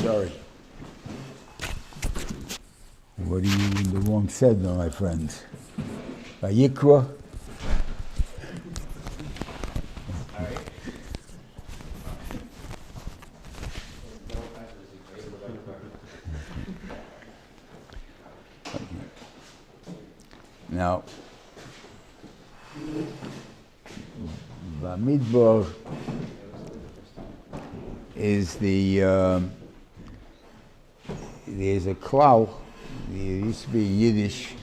Sorry. What are you in the wrong side now, my friends? Vayikra. Now, Bamidbar is there's a klal. There used to be Yiddish.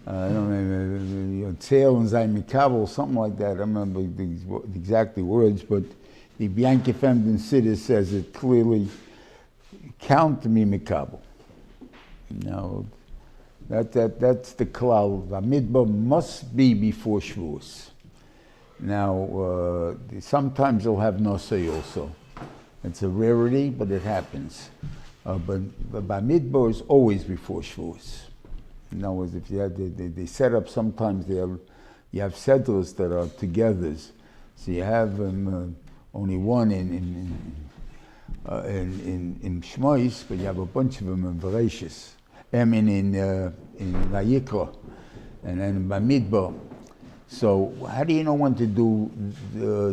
I don't remember, Tzel and Zay Mikabel, something like that. I don't remember the exact words, but the Bianca Femden Siddur says it clearly, count me Mikabel. Now, that's the klal. Bamidbar must be before Shavuos. Now, sometimes they'll have Nosei also. It's a rarity, but it happens. But Bamidbar is always before Shavuos. In other words, if you had they set up sometimes you have sedras that are togethers. So you have only one in Shmois, but you have a bunch of them in Bereshis. I mean in Vayikra, and then in Bamidbar. So how do you know when to do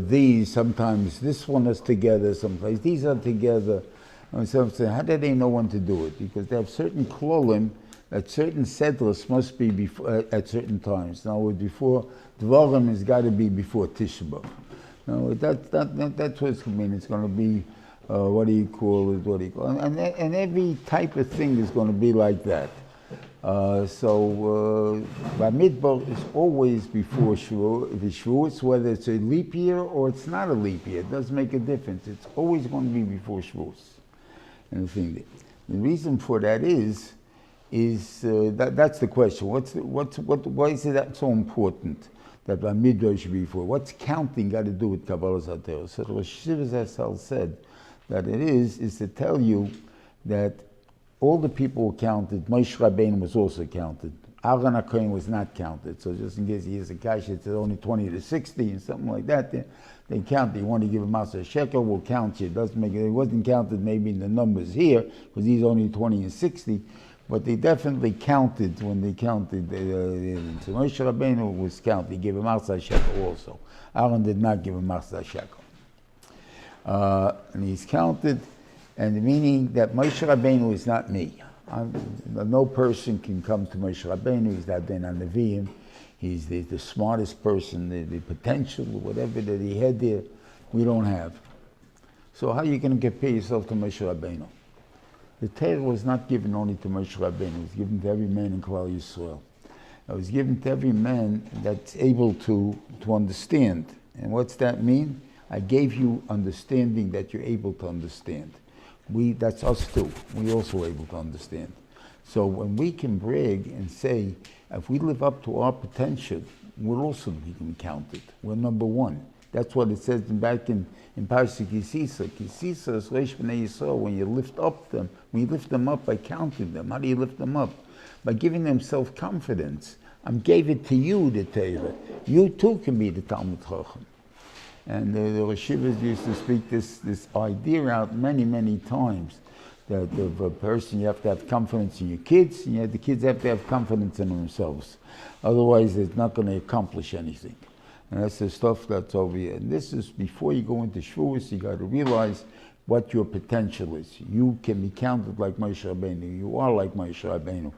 these? Sometimes this one is together, sometimes these are together. And so how do they know when to do it? Because they have certain klolim that certain sedras must be before, at certain times. Now, before Dvarim has got to be before Tisha B'Av. Now, that's what it's going to mean. It's going to be, what do you call it? And every type of thing is going to be like that. Bamidbar is always before Shavuos, whether it's a leap year or it's not a leap year. It doesn't make a difference. It's always going to be before Shavuos. And the reason for that is that's the question. Why is it so important that Bamidbar should be before? What's counting got to do with Kabbalah Zater? So the Rosh Hashanah said that it is to tell you that all the people were counted. Moshe Rabbeinu was also counted. Aharon HaKohen was not counted. So just in case he has a kasha, it's only 20 to 60 and something like that. They count. You want to give a master shekel, we'll count you. It doesn't make it. It wasn't counted maybe in the numbers here because he's only 20 and 60, but they definitely counted when they counted. So Moshe Rabbeinu was counted. He gave a master shekel also. Aharon did not give a master shekel, and he's counted. And meaning that Moshe Rabbeinu is not me. No person can come to Moshe Rabbeinu. He's not Ben Nevi'im. He's the smartest person, the potential, whatever that he had there, we don't have. So how are you going to compare yourself to Moshe Rabbeinu? The Torah was not given only to Moshe Rabbeinu. It was given to every man in Klal Yisrael. It was given to every man that's able to understand. And what's that mean? I gave you understanding that you're able to understand. That's us too. We're also able to understand. So when we can brag and say, if we live up to our potential, we're also being counted. We're number one. That's what it says back in Parshas Kisisa. Kisisa is Reish B'nai Yisrael. When you lift them up by counting them. How do you lift them up? By giving them self-confidence. I gave it to you, the Torah. You too can be the Talmud Chacham. And the Rosh Yeshivas used to speak this idea out many times, that of a person, you have to have confidence in your kids, and the kids have to have confidence in themselves. Otherwise, they're not going to accomplish anything. And that's the stuff that's over here. And this is, before you go into Shavuos, you got to realize what your potential is. You can be counted like Moshe Rabbeinu. You are like Moshe Rabbeinu.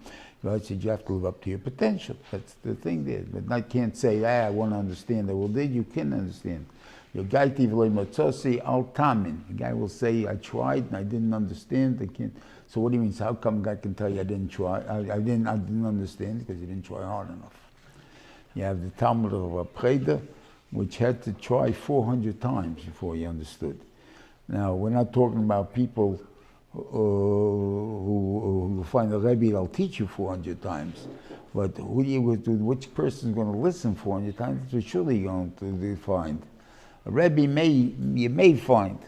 God said you have to live up to your potential. That's the thing there. But I can't say, I want to understand. Well, then you can understand. Your guy al tamin. The guy will say, I tried and I didn't understand. I can't. So what do you mean? So how come God can tell you I didn't try? I didn't understand because you didn't try hard enough. You have the Talmud of a Preda, which had to try 400 times before he understood. Now, we're not talking about people who find a Rebbe that'll teach you 400 times. But which person is going to listen 400 times? That's surely going to find. A Rebbe you may find,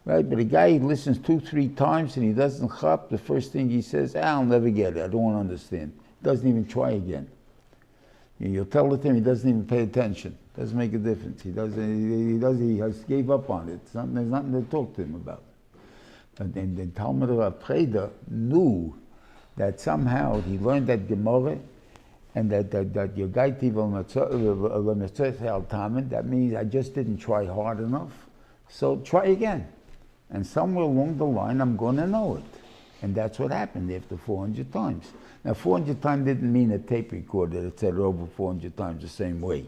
right? But a guy who listens 2-3 times and he doesn't chop, the first thing he says, I'll never get it, I don't want to understand. Doesn't even try again. You'll tell it to him, he doesn't even pay attention. Doesn't make a difference. He has gave up on it. There's nothing to talk to him about. And the Talmud of Preda knew that somehow he learned that Gemara, and that Yogaiti al Talmud, that means I just didn't try hard enough, so try again. And somewhere along the line, I'm going to know it. And that's what happened after 400 times. Now, 400 times didn't mean a tape recorder that said over 400 times the same way.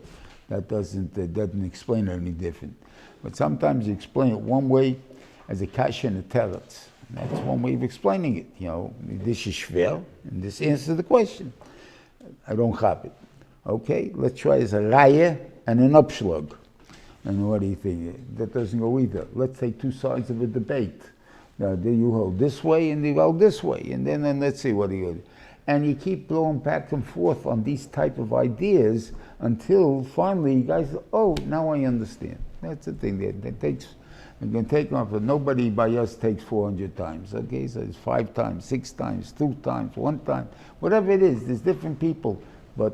That doesn't explain it any different. But sometimes you explain it one way as a kasha and a teretz. That's one way of explaining it. You know, this is shver, and this answers the question. I don't chop it. Okay, let's try as a raya and an upshlag. And what do you think? That doesn't go either. Let's take two sides of a debate. Now, you hold this way and you hold this way, and then let's see what you do. And you keep going back and forth on these type of ideas until finally you guys, oh, now I understand. That's the thing. That takes, you can take off, but nobody by us takes 400 times. Okay, so it's 5 times, 6 times, 2 times, 1 time, whatever it is. There's different people, but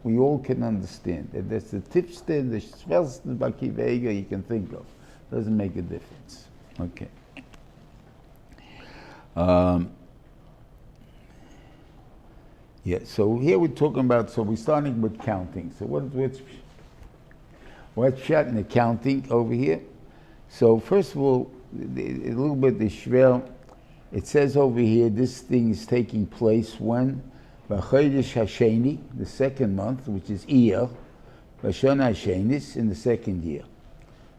we all can understand. And that's the tipster, the schwelsten bakivega you can think of. Doesn't make a difference. Okay. Yeah, so here we're talking about, so we're starting with counting. So what's shot in the counting over here? So first of all, a little bit the shvel, it says over here, this thing is taking place when? B'chodesh Hasheni, the second month, which is Iyar, B'shana Hashenis, in the second year.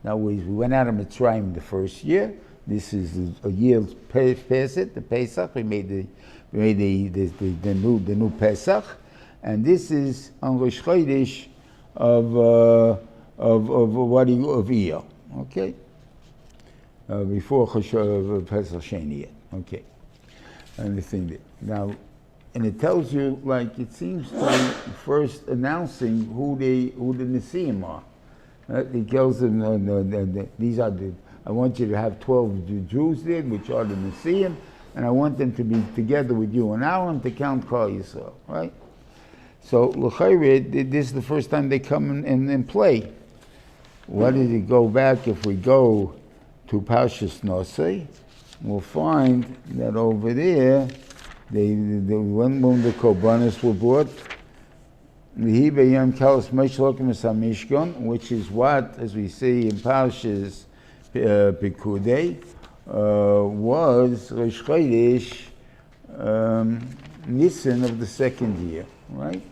Now we went out of Mitzrayim the first year. This is a year past it, the Pesach. We made the new Pesach, and this is on Rosh Chodesh of Iyar. Okay, before Pesach Sheni yet. Okay, and the thing that now, and it tells you, like, it seems to first announcing who the Nesiim are. It tells them these are the. I want you to have 12 Jews there, which are the Nesiim, and I want them to be together with you and Aaron to count Klal Yisrael, right? So, l'chayre, this is the first time they come in play. What did it go back? If we go to Parshas Nosei, we'll find that over there, when the Korbanos were brought, which is what, as we see in Parshas Pikudei, was Rosh Chodesh Nisan of the second year, right?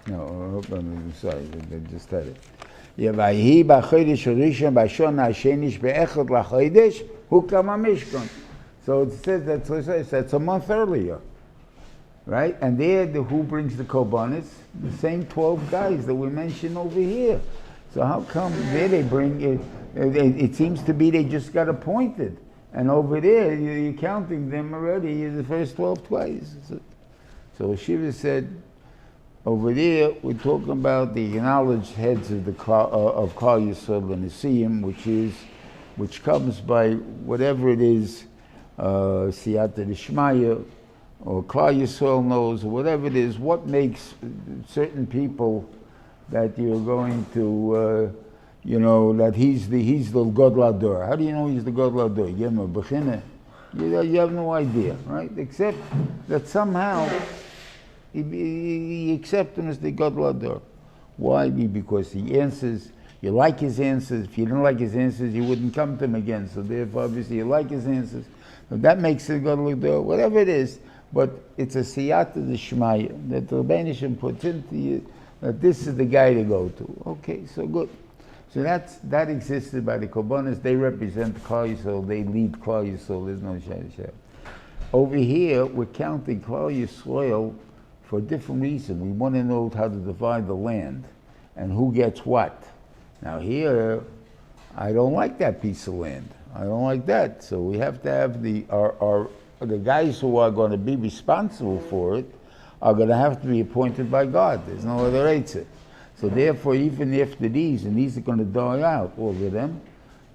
No, I'm sorry, I just had it. Yevahi b'chodesh rishon b'shon hashenish be'echad lachodesh hukam hamishkan. So it says that's a month earlier, right? And there, who brings the korbanos? The same 12 guys that we mentioned over here. So how come there they bring it? It seems to be they just got appointed, and over there you're counting them already. The first 12 twice. So Shiva said, over there we're talking about the acknowledged heads of Klal Yisrael and Nesiim, which comes by whatever it is, Siyata D'Shmaya, or Klal Yisrael knows, or whatever it is, what makes certain people that you're going to, that he's the Gadol Hador. How do you know he's the Gadol Hador? You give him a bechina. You have no idea, right? Except that somehow he accepts him as the Gadol Hador. Why? Because he answers. You like his answers. If you didn't like his answers, you wouldn't come to him again. So therefore, obviously, you like his answers. So that makes it Gadol Hador. Whatever it is, but it's a siyata d'shmaya that the Rebbeinu Shem puts into you, that this is the guy to go to. Okay, so good. So that existed by the Korbanos. They represent Klal Yisrael. They lead Klal Yisrael. There's no shayla. Over here, we're counting Klal Yisrael for a different reason. We want to know how to divide the land and who gets what. Now here, I don't like that piece of land. I don't like that. So we have to have the guys who are going to be responsible for it are going to have to be appointed by God. There's no other answer. So therefore, even after these, and these are going to die out, all of them,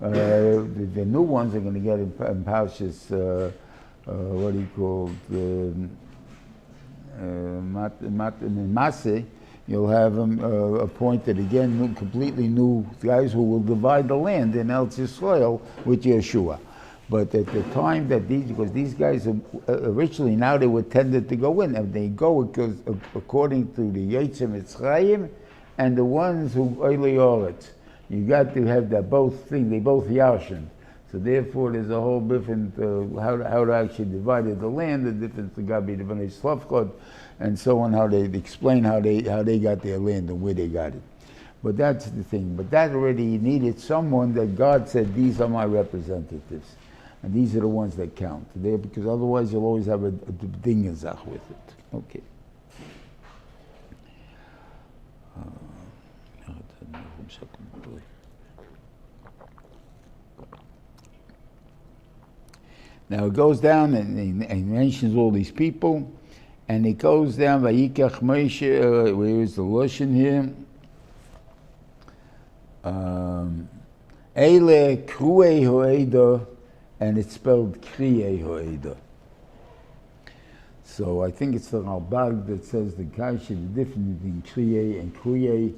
the new ones are going to get in Parshas, Maseh, you'll have them appointed again, completely new guys who will divide the land in Eretz Yisrael with Yeshua. But at the time that because these guys originally, now they were tended to go in, and they go because according to the Yitzim Mitzrayim and the ones who Oilei Oretz. You got to have that both thing, they both Yashin. So therefore there's a whole different, how to actually divide the land, the difference to Gabi, the Bnei Slavchot, and so on, how they explain how they got their land and where they got it. But that's the thing. But that already needed someone that God said, these are my representatives. And these are the ones that count. Because otherwise you'll always have a dingazach with it. Okay. Now it goes down and he mentions all these people, and it goes down, Vayikach Moshe, where is the Lashon here? Eile Kruei Ho'eda, and it's spelled Kriei Ho'eda. So I think it's the Ralbag that says the Kasha, the difference between Kriei and Kruei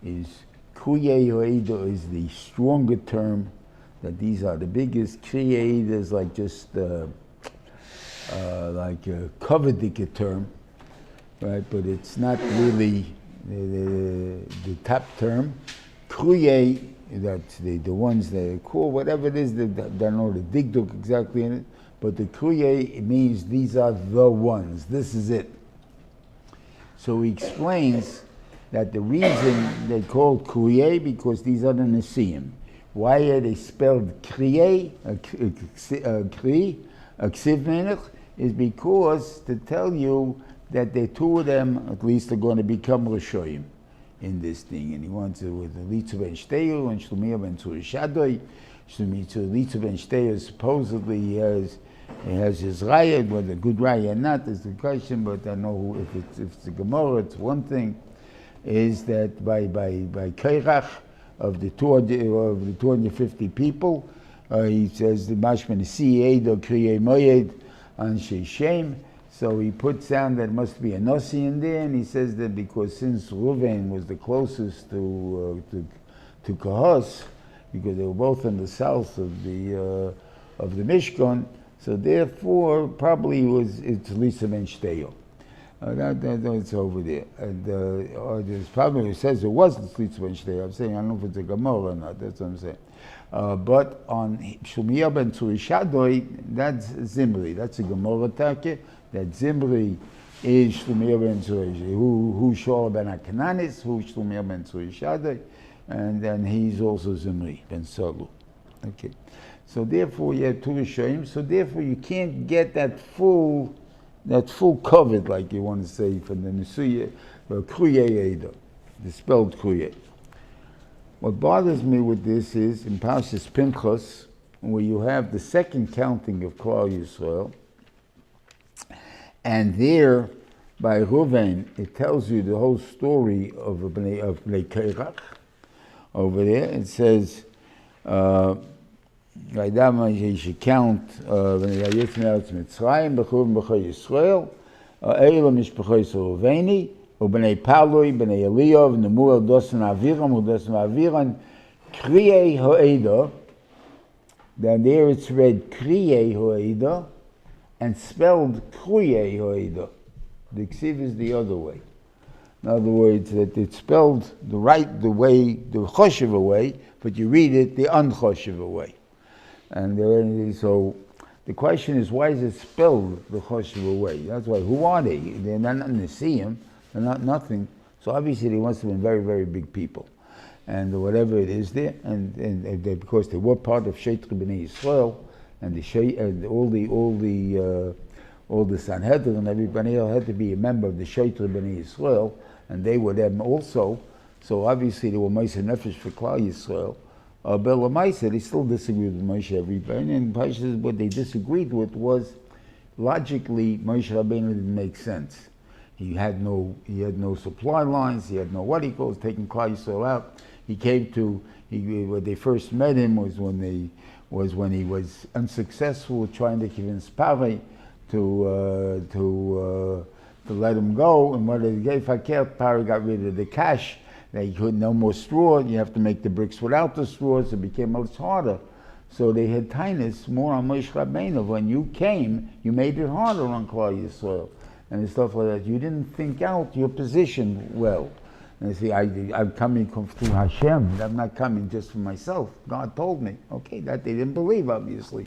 is Kriei Ho'eda is the stronger term, that these are the biggest. Kriei is like just like a coveted term, right? But it's not really the top term. Kriei, that's the ones that are cool, whatever it is, they don't know the digduk exactly in it, but the Kriei means these are the ones, this is it. So he explains that the reason they called Kriei because these are the Nesiim. Why are they spelled Kriei, Kri, Ksiv Menach, is because to tell you that the two of them at least are going to become Rishoyim in this thing. And he wants it with the Litzu ben Shteu and Shlomiah ben Tzurishadoi. Litzu ben Shteu supposedly he has his raya, whether a good raya or not is the question, but I know if it's a Gemara, it's one thing, is that by Kairach, of the 250 people, he says the Mashman Siyed or Kriyei Moyed and Shem. So he puts down that must be a Nasi in there, and he says that because since Reuven was the closest to Kahos, because they were both in the south of the Mishkan, so therefore probably it's Lisa ben Shteo. That's over there. And there's probably who says it wasn't Shlitz ben Shtei. I'm saying I don't know if it's a Gemara or not. That's what I'm saying. But on Shlomiah ben Tzurishadoi, that's Zimri. That's a Gemara take. That Zimri is Shlomiah ben Tzurishadoi. Who Shor ben Akananis, who Shlomiah ben Tzurishadoi, and then he's also Zimri ben Salu. Okay. So therefore you have two Rishonim. So therefore you can't get that full covered, like you want to say, from the Nesuya, Kruyei Eda, the spelled Kruyei. What bothers me with this is, in Parshas Pinchas, where you have the second counting of Klal Yisrael, and there, by Reuven, it tells you the whole story of Bnei Kairach. Over there, it says, you should count Mitzrayim, B'chuvim B'chai Yisrael, Eila Mishpachai Soruveni, U'bnei Palui, B'nei Eliyav, Nemuel Dosan Aviram, U'dosan Aviran, Kriyei Ho'eda. Then there it's read Kriyei Ho'eda and spelled Kriyei Ho'eda. The Ksiv is the other way. In other words, that it's spelled the way, the Choshev way, but you read it the unchoshev way. And so the question is, why is it spelled the Choshev way? That's why. Who are they? They're not Neseim. They're not nothing. So obviously they must have been very, very big people, and whatever it is there, and they, because they were part of Sheitri B'nai Yisrael, and all the Sanhedrin and everybody else had to be a member of the Sheitri B'nai Yisrael, and they were them also. So obviously they were Moshe Nefesh for Klal Yisrael. But Lamaisa, they still disagreed with Moshe everybody, and Parshas, what they disagreed with was logically Moshe Rabbeinu didn't make sense. He had no supply lines. He had no what he calls taking Klal Yisrael out. He came to when they first met him was when he was unsuccessful trying to convince Pare to to let them go. And what they gave Fakir, Pari got rid of the cash. They could no more straw. You have to make the bricks without the straws. It became much harder. So they had tinus more on Moshe Rabbeinu. When you came, you made it harder on Klal Yisrael and stuff like that. You didn't think out your position well. And see, I'm coming through Hashem. I'm not coming just for myself. God told me. Okay, that they didn't believe, obviously.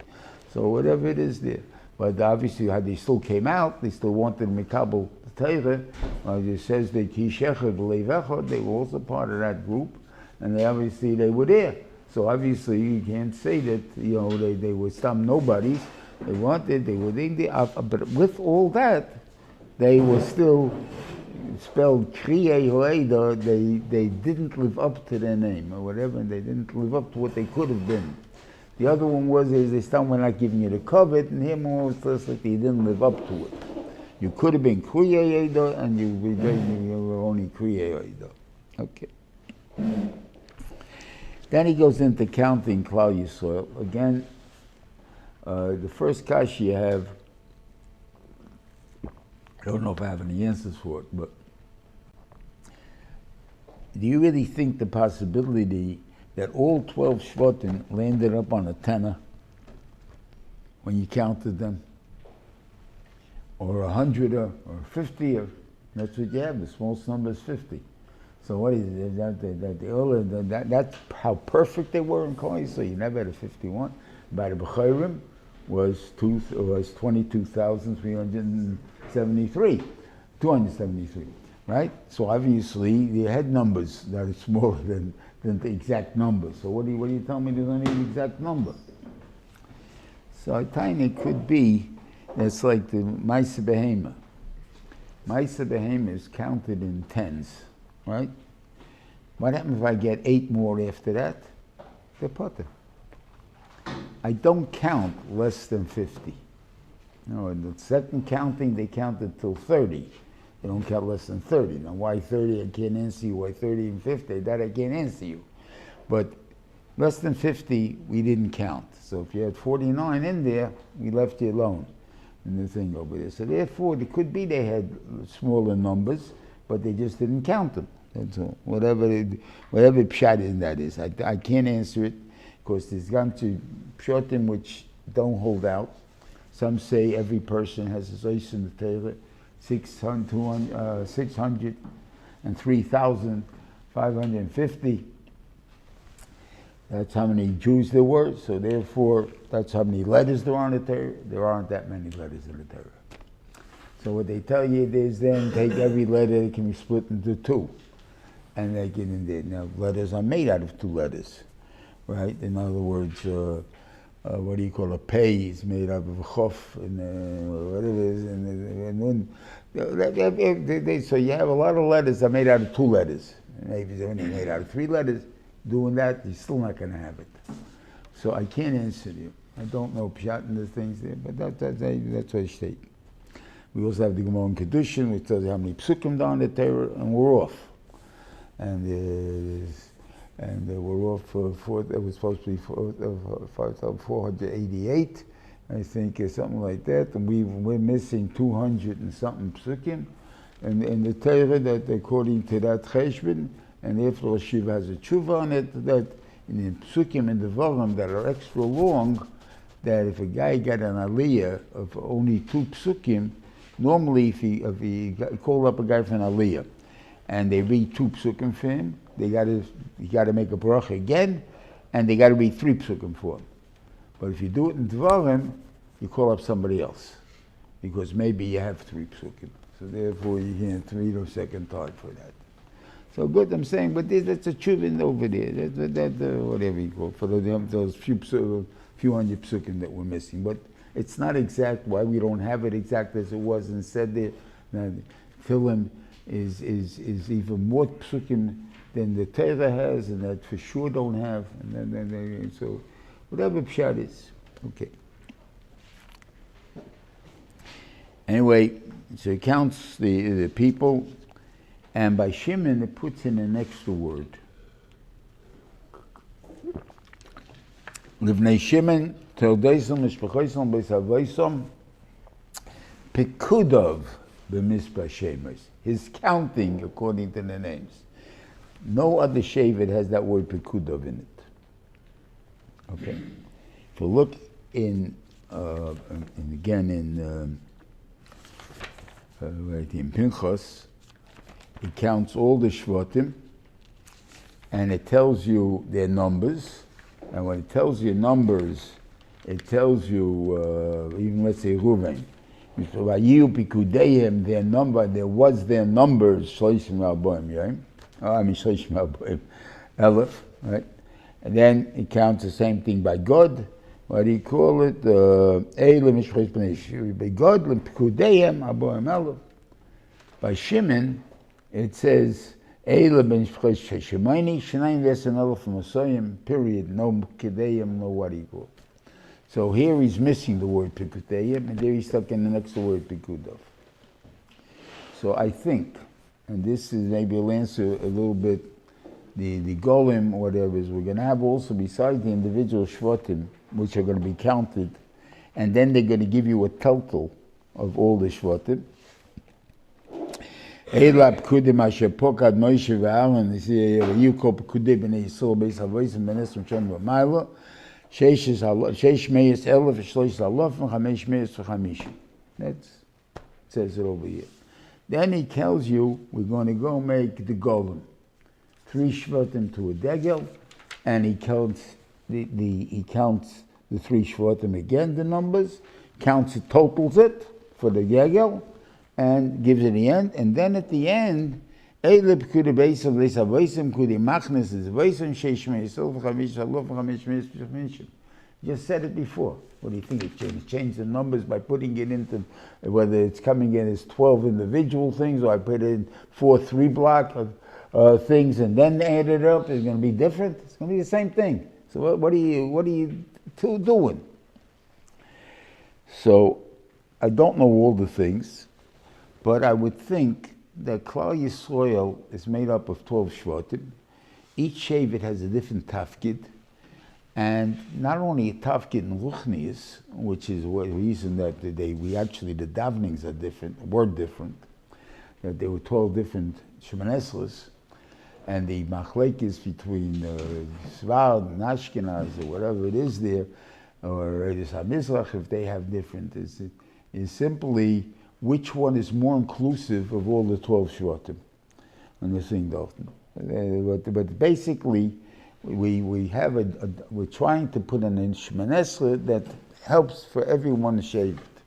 So whatever it is there. But obviously, how they still came out, they still wanted Mikabel the Torah. It says they Kishechad Leivechad, they were also part of that group. And they obviously, they were there. So obviously, you can't say that, you know, they were some nobodies. They wanted, they were there. But with all that, they were still spelled Kriye Hoeda. They didn't live up to their name or whatever, and they didn't live up to what they could have been. The other one was they still were not giving you the covet, and here more was less like they didn't live up to it. You could have been Kriye Hoeda, and you were only Kriye Hoeda. Okay. Then he goes into counting Klal Yisrael. Again, the first kash you have, I don't know if I have any answers for it, but do you really think the possibility that all 12 Shvatim landed up on a tenner when you counted them? Or 100 or 50, or that's what you have, the smallest number is 50. So what is it? That's how perfect they were in Klal Yisrael. You never had a 51. By the B'chayrim was 22,373, 273, right? So obviously you had numbers that are smaller than the exact number. So what do you tell me there's only an exact number? So I think it could be that's like the Maisa Behema. Maisa Behema is counted in tens. Right? What happens if I get 8 more after that? They're putter. I don't count less than 50. No, in the second counting, they count until 30. They don't count less than 30. Now, why 30? I can't answer you. Why 30 and 50? That I can't answer you. But less than 50, we didn't count. So if you had 49 in there, we left you alone in the thing over there. So therefore, it could be they had smaller numbers, but they just didn't count them. That's all. Whatever pshat in that is. I can't answer it because there's gone to pshatim which don't hold out. Some say every person has his ois in the Torah, 603,550. That's how many Jews there were, so therefore that's how many letters there are in the Torah. There aren't that many letters in the Torah. So what they tell you is then take every letter that can be split into 2. And they get in there. Now letters are made out of 2 letters, right? In other words, what do you call a pay is made out of a chof and whatever it is. So you have a lot of letters that are made out of 2 letters. Maybe they're only made out of 3 letters. Doing that, you're still not going to have it. So I can't answer you. I don't know pshat and the things there, but that's what I state. We also have the Gemara in Kedushin, which tells you how many psukim down the Torah, and we're off. And we're off for it was supposed to be 5,488, I think, or something like that. And we're missing 200 and something psukim. And in the Torah, that according to that cheshbon, and after Rosh Shiva has a tshuva on it, that in the psukim and the varam that are extra long, that if a guy got an aliyah of only 2 psukim, normally if he called up a guy for an aliyah, and they read 2 psukim for him, he got to make a bracha again, and they got to read 3 psukim for him. But if you do it in Dvarim, you call up somebody else, because maybe you have 3 psukim. So therefore you can't read a second time for that. So good, I'm saying, but that's a chuvin over there. That whatever you call it, for those few hundred psukim that we're missing. But it's not exact. Why we don't have it exact as it was and said there. Filim is even more psukim than the Torah has, and that for sure don't have. And so whatever pshat is, okay. Anyway, so it counts the people. And by Shimon, it puts in an extra word. Livnei Shimon, Teodeisom, Mishpachoisom, Beisavoisom, Pekudov, b'mispar shemos. His counting according to the names. No other shevet has that word pekudov in it. Okay. If you look in Pinchas, it counts all the shvatim, and it tells you their numbers. And when it tells you numbers, it tells you, even let's say Reuven, their number, there was their numbers, Shloshim Rabboim, right? Shloshim Rabboim, Elef, right? And then it counts the same thing by God. What do you call it? By God, by Shimon, it says, period, no Kedeyim, no what do you call it? So here he's missing the word Pikudeyim, and there he's stuck in the next word Pikudov. So I think, and this is maybe will answer a little bit the golem or whatever, is we're going to have also, besides the individual shvatim, which are going to be counted, and then they're going to give you a total of all the shvatim. Eila pkudim asher pokad Moshe ve'Aharon, you call pkudim b'nei Yisrael beis havosim b'nesrim shem v'mayla, sheish meyes elef v'shloish alof v'chamesh meyes v'chamishin. That says it over here. Then he tells you, we're going to go make the golem. 3 shvatim to a degel, and he counts the 3 shvatim again, the numbers, counts it, totals it for the degel, and gives it the end. And then at the end, just said it before. What do you think it changed? Changed the numbers by putting it into, whether it's coming in as 12 individual things, or I put in 4 3-block things and then add it up. It's going to be different. It's going to be the same thing. So what are you doing? So I don't know all the things, but I would think that Klal Yisrael is made up of 12 shvatim. Each shevet has a different tafkid, and not only a tafkid in ruchnius, which is the reason that the davenings are different, were different. That there were 12 different Shemoneh Esrei, and the machlekes between Sfard and Ashkenaz or whatever it is there, or Eretz HaMizrach, if they have different, is simply which one is more inclusive of all the 12 shvatim on the thing, but basically, we're trying to put an Shemoneh Esrei that helps for everyone to shave it.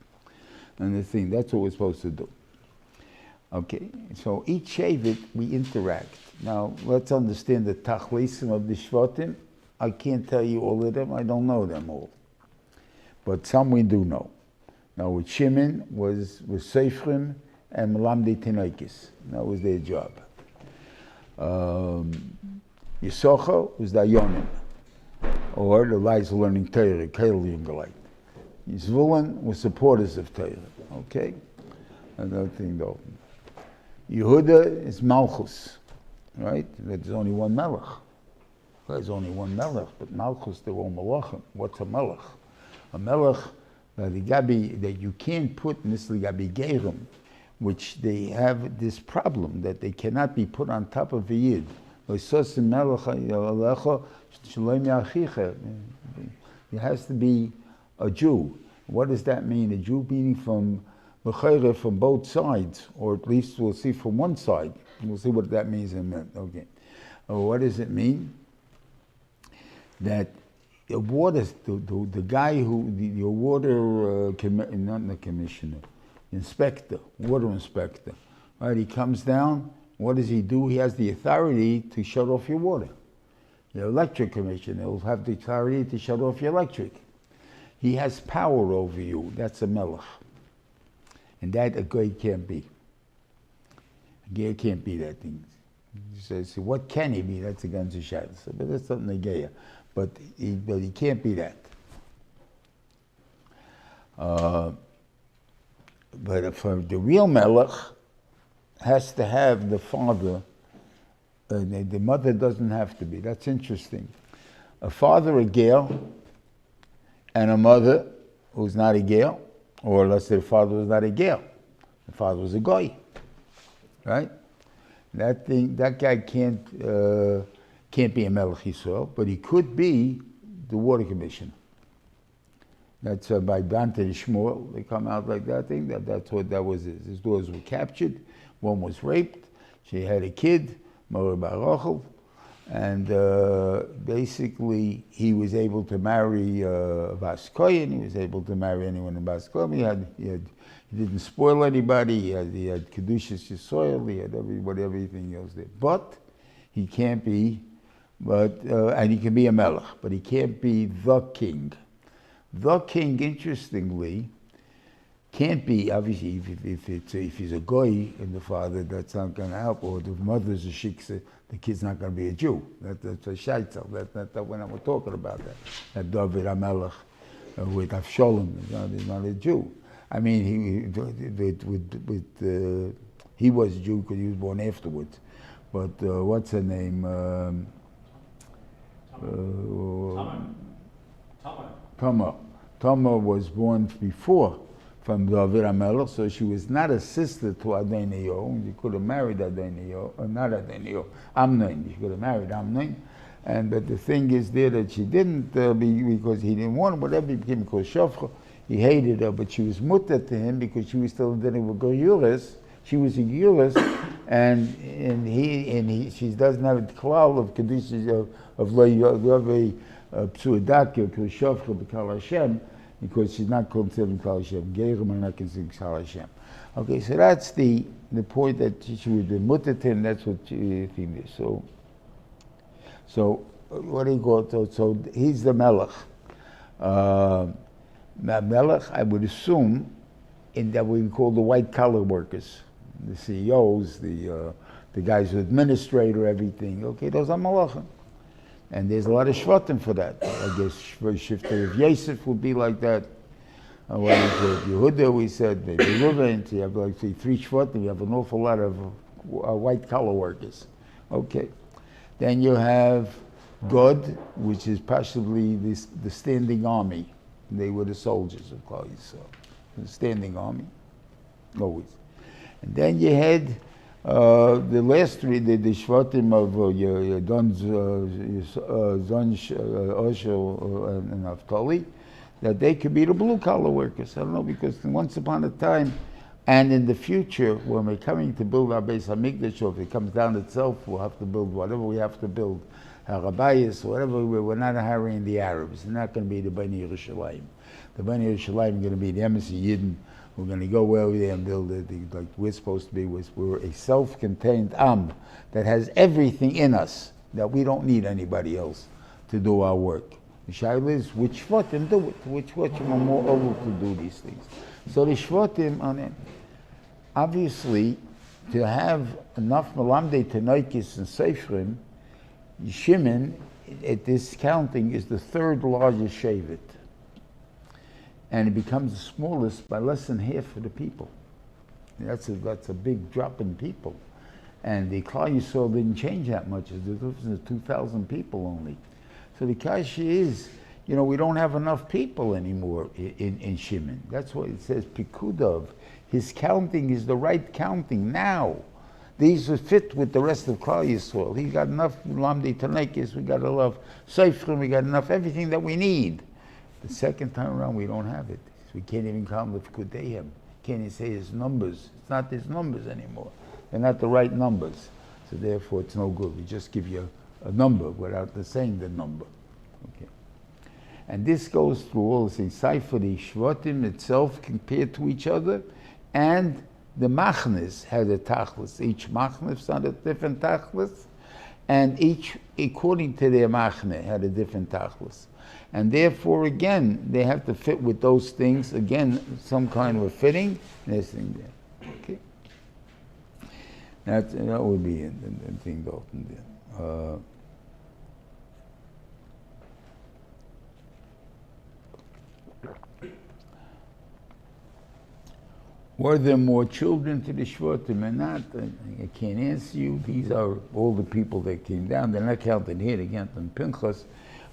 And the thing, that's what we're supposed to do. Okay, so each shevet we interact. Now let's understand the tachlisim of the shvatim. I can't tell you all of them. I don't know them all, but some we do know. Now with Shimon was Seforim and Melamdei Tinoikis. That was their job. Yisachar was the Yonim, or the guys learning Torah, Kalim Galite. Zvulun was supporters of Torah. Okay, another thing though. Yehuda is Malchus, right? There's only one Melech. There's only one Melech, but Malchus, they're all Melechim. What's a Melech? A Melech that you can't put in this Ligabi Gerim, which they have this problem that they cannot be put on top of a Yid. It has to be a Jew. What does that mean? A Jew meaning from both sides, or at least we'll see from one side. We'll see what that means in a minute. Okay. What does it mean? That the water, the guy who, the water, not the commissioner, inspector, water inspector, right? He comes down. What does he do? He has the authority to shut off your water. The electric commissioner will have the authority to shut off your electric. He has power over you. That's a melech. And that a guy can't be. A guy can't be that thing. He says, what can he be? That's against the shadows. But that's something a guy. But he can't be that. But for the real melech, has to have the father, the mother doesn't have to be. That's interesting. A father, a gal, and a mother who's not a gal, or let's say the father was not a gal. The father was a goy, right? That guy can't be a Melech Yisrael, but he could be the water commissioner. That's by Dante and Shmuel. They come out like that thing. That's what that was. His daughters were captured. One was raped. She had a kid, Mori Baruchel, and basically he was able to marry Bas Kohen. He was able to marry anyone in Bas Kohen. He didn't spoil anybody. He had Kedushas Yisrael. He had everything else there. But he can't be. And he can be a melech, but he can't be the king. The king, interestingly, can't be, obviously, if he's a goy and the father, that's not going to help, or the mother's a shiksa, the kid's not going to be a Jew. That's a shaitzel. That's when I'm talking about that David HaMelech with Avshalom, he's not a Jew. I mean, he was a Jew because he was born afterwards. But what's her name? Tamar was born before from David HaMelech, so she was not a sister to Adonio. You could have married Adonio, or not Adonio, Amnon. She could have married Amnon. But the thing is there that she didn't because he didn't want her, whatever, he became called Shofcha. He hated her, but she was mutter to him because she was still dealing with Goyuris. She was a Yuris, and she doesn't have a klal of Kedusha of Loyave Psuadakya, Shofcha B'Kal Hashem, because she's not considered Kal Hashem. Gerim are not considered Kal Hashem. Okay, so that's the point that she would be mutter to him. That's what she thinks. So what do you call it? So he's the Melech. Melech, I would assume, in that we call the white collar workers, the CEOs, the guys who administrate everything. Okay, those are Malachim. And there's a lot of Shvatim for that. I guess Shifter of Yosef would be like that. When Yehuda, we said, maybe Reuven, so you have like 3 Shvatim, you have an awful lot of white collar workers. Okay. Then you have God, which is possibly the standing army. They were the soldiers of Klal Yisrael. The standing army, always. And then you had the last 3, the Shvatim of Zon, Osher, and Naphtali, that they could be the blue collar workers. I don't know, because once upon a time, and in the future, when we're coming to build our Beis HaMikdash, or if it comes down itself, we'll have to build whatever we have to build. Harabayas, whatever, we're not hiring the Arabs. They're not going to be the Bnei Yerushalayim. The Bnei Yerushalayim are going to be the embassy Yidden. We're going to go over there and build it like we're supposed to be. We're a self-contained Am that has everything in us that we don't need anybody else to do our work. The Shaila is which Shvatim do it, which Shvatim are more able to do these things. So the Shvatim on it, obviously, to have enough Malamdei Tanoikis and Seforim, Shimon, at this counting, is the 3rd largest Shevet. And it becomes the smallest by less than half of the people. That's a big drop in people. And the Klal Yisrael didn't change that much. There's 2,000 people only. So the kasha is, we don't have enough people anymore in Shimon. That's why it says Pikudov. His counting is the right counting now. These are fit with the rest of Klal Yisrael. He got enough Lamdei Tanekis, we got enough Seforim, we got enough everything that we need. The second time around, we don't have it. We can't even count with Kudeyim. Can't even say his numbers. It's not his numbers anymore. They're not the right numbers. So therefore, it's no good. We just give you a number without saying the number. Okay. And this goes through all the things. Sefer the Shvatim itself compared to each other, and the Machnes had a tachlis. Each Machnes had a different tachlis, and each, according to their Machne, had a different tachlis. And therefore, again, they have to fit with those things. Again, some kind of a fitting. This thing there. Okay. That would be the thing open there. Were there more children to the Shvatim or not? I can't answer you. These are all the people that came down. They're not counted here, they counted in Pinchas.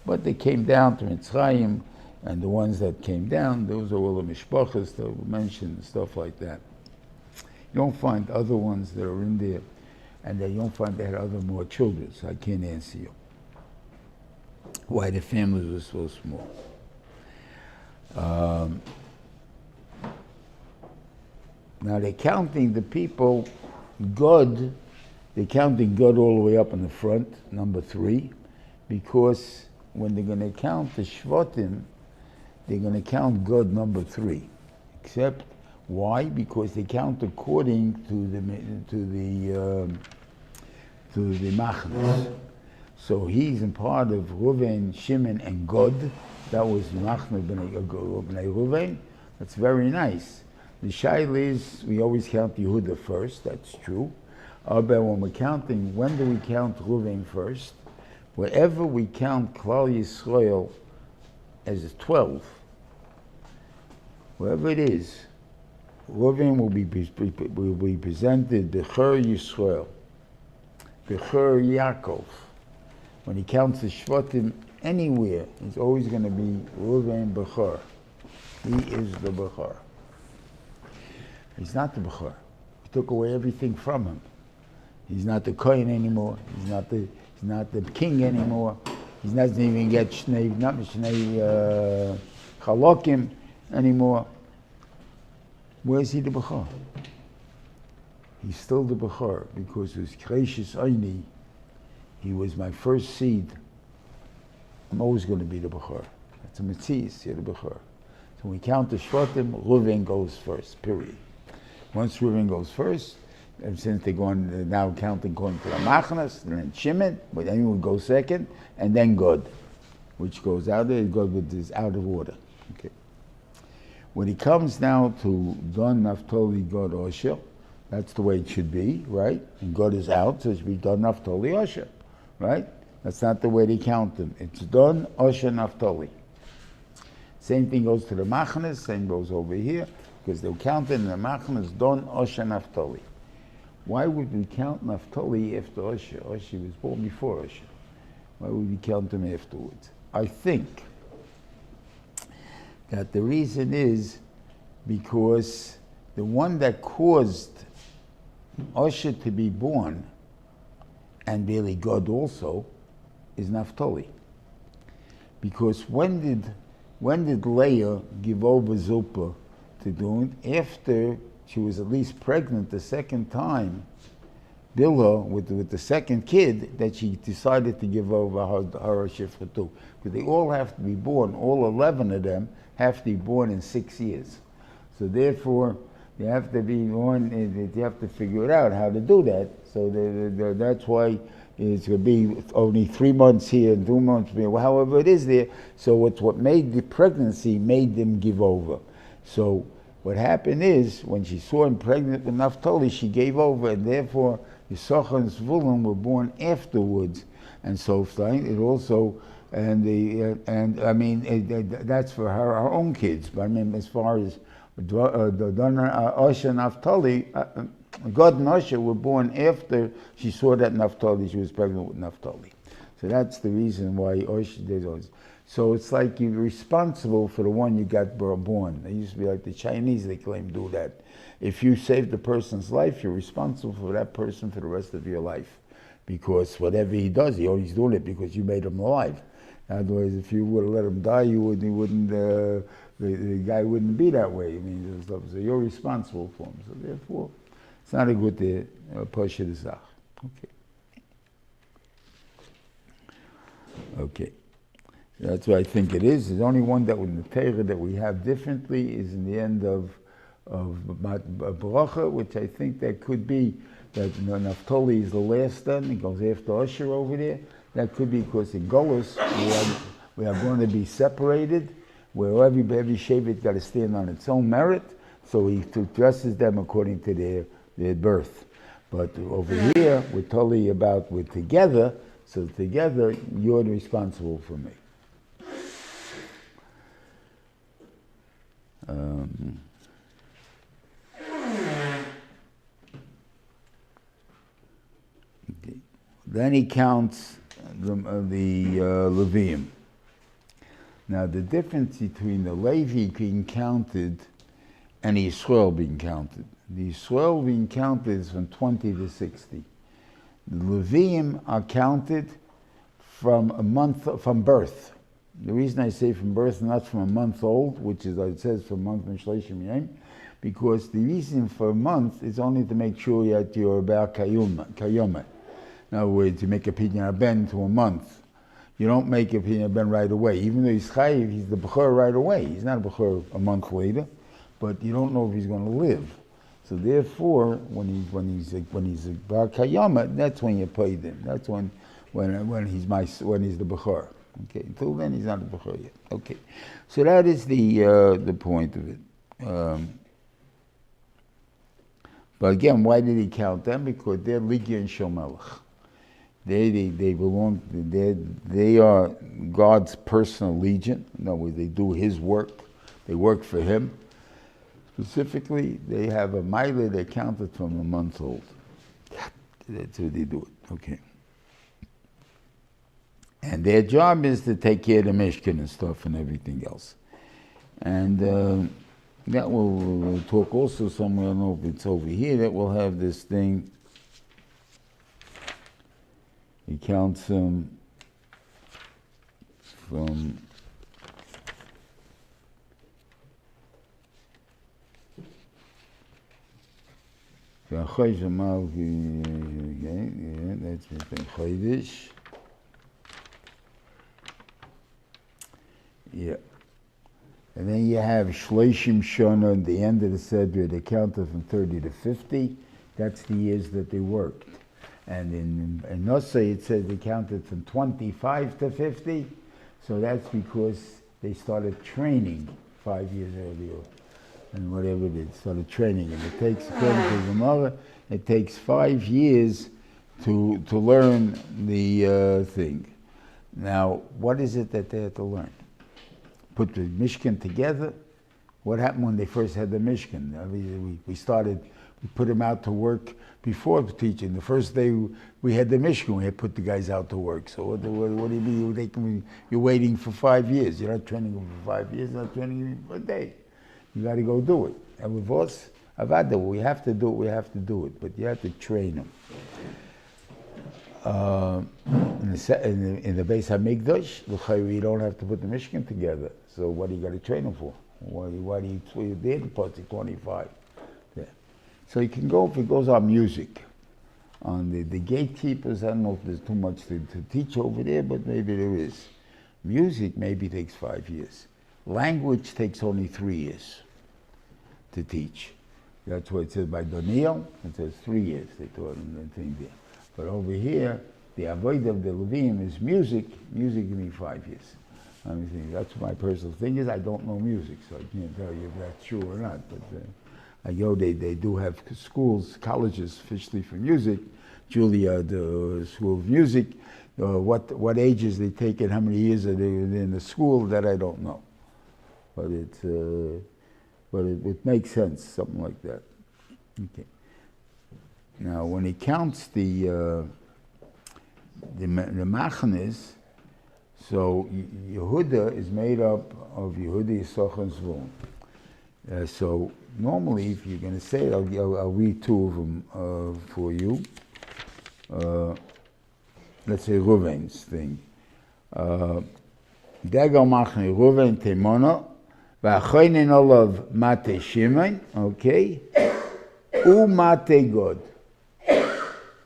But they came down to Mitzrayim, and the ones that came down, those are all the mishpachas that were mentioned and stuff like that. You don't find other ones that are in there, and you don't find they had other more children, so I can't answer you why the families were so small. Now they're counting the people, they're counting God all the way up in the front, number 3, because when they're going to count the Shvatim, they're going to count God number 3. Except, why? Because they count according to the Machnas. So he's in part of Reuven, Shimon, and God. That was Machnas b'nei Reuven. That's very nice. The Shaila is, we always count Yehuda first, that's true. But when we're counting, when do we count Reuven first? Wherever we count Klal Yisrael as 12, wherever it is, Reuven will be presented Bechor Yisrael, Bechor Yaakov. When he counts the Shvatim anywhere, it's always going to be Reuven Bechor. He is the Bechor. He's not the Bechor. We took away everything from him. He's not the Kohen anymore. He's not the king anymore. He doesn't even get Shnei Chalokim anymore. Where's he the Bechor? He's still the Bechor because his Kreishis Oini, he was my first seed. I'm always going to be the Bechor. That's a Metzias, you're the Bechor. So when we count the Shvatim, Reuven goes first, period. Once Reuven goes first, and since they're going now counting according to the Machnas, and then Shimon, but then would go second, and then God, which goes out there. God is out of order. Okay. When it comes now to Don Naftali God Osher, that's the way it should be, right? And God is out, so it should be Don Naftali Osher, right? That's not the way they count them. It's Don Osher Naftali. Same thing goes to the Machnas, same goes over here, because they'll count in the Machnas Don Osher Naftali. Why would we count Naftali after Osher? Osher was born before Osher. Why would we count him afterwards? I think that the reason is because the one that caused Osher to be born, and really God also, is Naftali. Because when did Leah give over Zilpah to do it? After she was at least pregnant the second time, Bilhah, with the second kid, that she decided to give over her Shifra to. Because they all have to be born, all 11 of them have to be born in 6 years. So therefore, they have to be born, you have to figure it out how to do that. So that's why it's going to be only 3 months here and 2 months here, however it is there. So it's what made the pregnancy, made them give over. So what happened is, when she saw him pregnant with Naphtali, she gave over, and therefore Yisachar and Zvulun were born afterwards. And so it also, that's for her own kids. But I mean, as far as Osher and Naphtali, God and Osher were born after she saw that Naphtali, she was pregnant with Naphtali. So that's the reason why Osher did those. So it's like you're responsible for the one you got born. They used to be like the Chinese, they claim do that. If you saved the person's life, you're responsible for that person for the rest of your life. Because whatever he does, he's doing it because you made him alive. Otherwise, if you would have let him die, the guy wouldn't be that way. I mean, so you're responsible for him. So therefore, it's not a good Pasha de Zach. Okay. That's what I think it is. There's only one that in the Torah that we have differently is in the end of Bracha, which I think that could be that Naphtali is the last then. It goes after Osher over there. That could be because in Golus we are going to be separated, where every Shevet got to stand on its own merit. So he addresses them according to their birth. But over here we're totally we're together. So together you're responsible for me. Okay. Then he counts the Levium. Now the difference between the Levi being counted and Yisrael being counted. The Yisrael being counted is from 20 to 60. The Leviim are counted from a month, from birth. The reason I say from birth, not from a month old, which is, it says from a month in Shloshim Yom, because the reason for a month is only to make sure that you're about Kayoma. In other words, you make a Pidyon Ben to a month. You don't make a Pidyon Ben right away. Even though he's Chayiv, he's the Bechor right away. He's not a Bechor a month later, but you don't know if he's going to live. So therefore, when he's about Kayoma, that's when you pay him. That's when he's the Bechor. Okay, until then he's not a Bechor yet. Okay, so that is the point of it. But again, why did he count them? Because they're Ligia and Shomelech. They belong. They are God's personal legion. In other words, they do His work. They work for Him. Specifically, they have a mile. They counted from a month old. That's how they do it. Okay. And their job is to take care of the Mishkan and stuff and everything else. And that we'll talk also somewhere, I don't know if it's over here, that we'll have this thing. He counts them from okay, yeah, that's the Chodesh. Yeah. And then you have Shloshim Shana at the end of the Seder, they counted from 30 to 50. That's the years that they worked. And in Nosei it says they counted from 25 to 50. So that's because they started training 5 years earlier. And whatever they started training. And it takes, according to Gemara, it takes 5 years to learn the thing. Now, what is it that they had to learn? Put the Mishkan together. What happened when they first had the Mishkan? We put them out to work before the teaching. The first day we had the Mishkan, we had put the guys out to work. So what do you mean? You're waiting for 5 years. You're not training them for 5 years, you're not training them for a day. You got to go do it. And with us, Avada, we have to do it, but you have to train them. In the Beis HaMikdash, you don't have to put the Mishkan together. So what do you got to train them for? Why do you there to put 25? Yeah. So you can go, if it goes on music. On the gatekeepers, I don't know if there's too much to teach over there, but maybe there is. Music maybe takes 5 years. Language takes only 3 years to teach. That's what it says by Daniel. It says 3 years they taught him the thing there. But over here, the avoid of the Leviim is music. Music give me 5 years. I mean, that's my personal thing is I don't know music, so I can't tell you if that's true or not. But I know they do have schools, colleges, officially for music. Juilliard, the School of Music. What ages they take it, how many years are they in the school, that I don't know. But it makes sense, something like that. Okay. Now, when he counts the Machanes, so Yehuda is made up of Yehuda, Yisachar, and Zvulun. So normally, if you're going to say it, I'll read two of them for you. Let's say Reuven's thing. Dagal Machne Reuven Temono, V'achoinen olav Mate Shimon, okay? Umate God.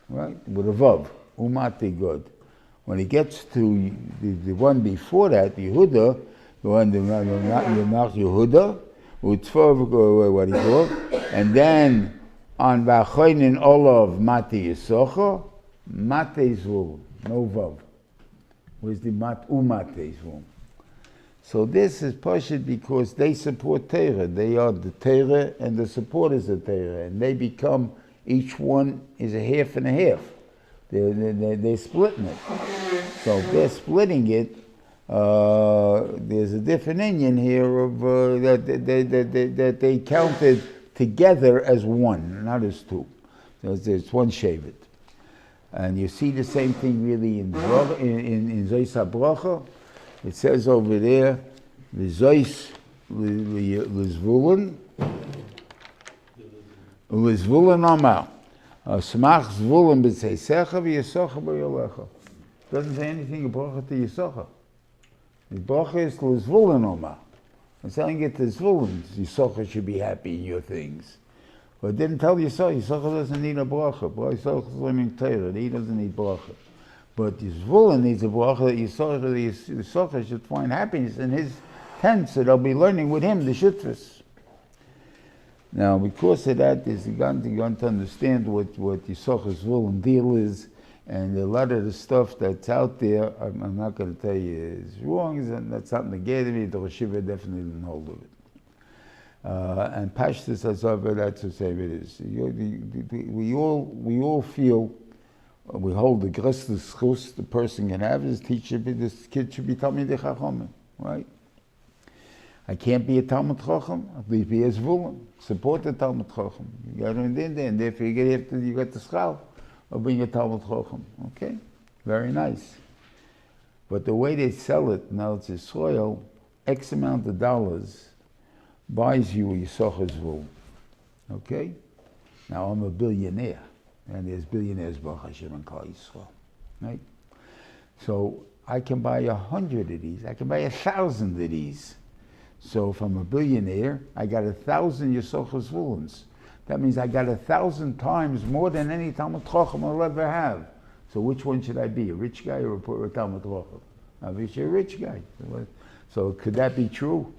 Right? With a vav. Umate God. When he gets to the one before that, Yehuda, the one the Yomach Yehuda, Utzvov, what he called, and then on V'achoinen olav Mate Yisachar, Mate Zvulun, no vav. Where's the Umate Zvulun? So this is Pashut because they support Torah. They are the Torah and the supporters of Torah. And they become, each one is a half and a half. They're splitting it. So if they're splitting it, there's a different Indian here of that they counted together as one, not as two. So it's one Shevet. And you see the same thing really in Zois HaBracha. It says over there, V'zois l'Zvulun, Ulizvulun Omar. Smach Zvulun b'tzeisecha v'yisocha b'yolecha. Doesn't say anything about to Yisocha. The bracha is Lizvulun Omar. I'm telling it to Zvulun. Yisocha should be happy in your things. But it didn't tell Yisocha. Yisocha doesn't need a bracha. Yisocha is learning Torah. He doesn't need bracha. But Zvulun needs a bracha that Yisocha should find happiness in his tent, so they'll be learning with him the shutfas. Now, because of that, you're going to understand what Yisocha's Zvulun deal is, and a lot of the stuff that's out there, I'm not going to tell you is wrong, that's not negated. The Rashiva definitely didn't hold of it. And Parshas Azava, that's the same it is. We all feel, we hold the greatest schus the person can have is teacher. This kid should be Talmidei Chachamim, right? I can't be a Talmid Chacham. At least be a Zvulun. Support the Talmid Chacham. You got him in there, and therefore you got the schal of being a Talmid Chacham. Okay, very nice. But the way they sell it now, it's a soil. X amount of dollars buys you a Yisocha's Zvulun. Okay? Now I'm a billionaire, and there's billionaires Baruch Hashem and Klal Yisrael, right? So I can buy 100 of these. I can buy 1,000 of these. So if I'm a billionaire, I got 1,000 Yisocha's Zvuluns. That means I got 1,000 times more than any Talmid Chacham I'll ever have. So which one should I be, a rich guy or a Talmid Chacham? Obviously a rich guy. So could that be true?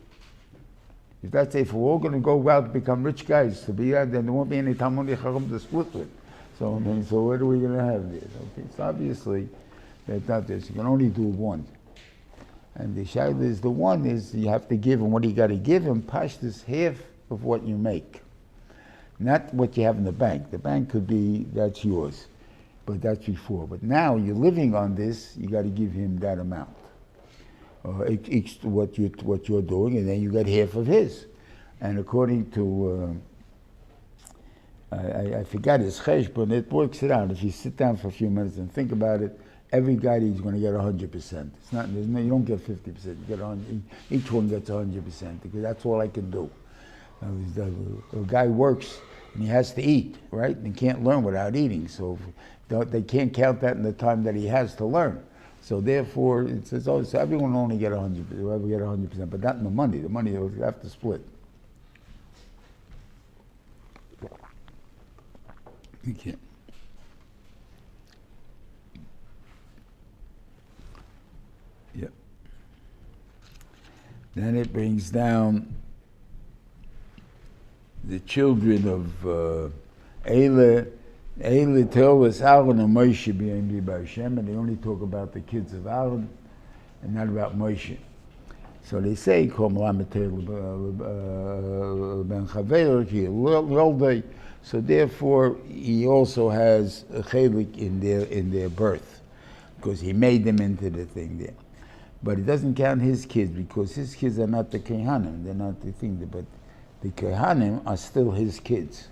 If that's if we're all going to go out to become rich guys, to be then there won't be any Talmidei Chacham to split with. So what are we going to have there? Okay, so obviously that's not this. You can only do one. And the shaila is the one is you have to give him what you got to give him. Pashtus half of what you make, not what you have in the bank. The bank could be that's yours, but that's before. But now you're living on this. You got to give him that amount. Each what you're doing, and then you got half of his. And according to I forgot his chesh, but it works it out. If you sit down for a few minutes and think about it, every guy is going to get 100%. It's not. You don't get 50%. You get 100. Each one gets 100% because that's all I can do. A guy works and he has to eat, right? And he can't learn without eating. So they can't count that in the time that he has to learn. So therefore, so everyone will only get 100%. Whoever get 100%, but not in the money. The money they'll have to split. You can't. Yep. Then it brings down the children of Eile tell us Aaron and Moshe being by Hashem, and they only talk about the kids of Aaron and not about Moshe. So they say, so therefore he also has a chelik in their birth, because he made them into the thing there. But it doesn't count his kids, because his kids are not the Kehanim, they're not the thing, but the Kehanim are still his kids.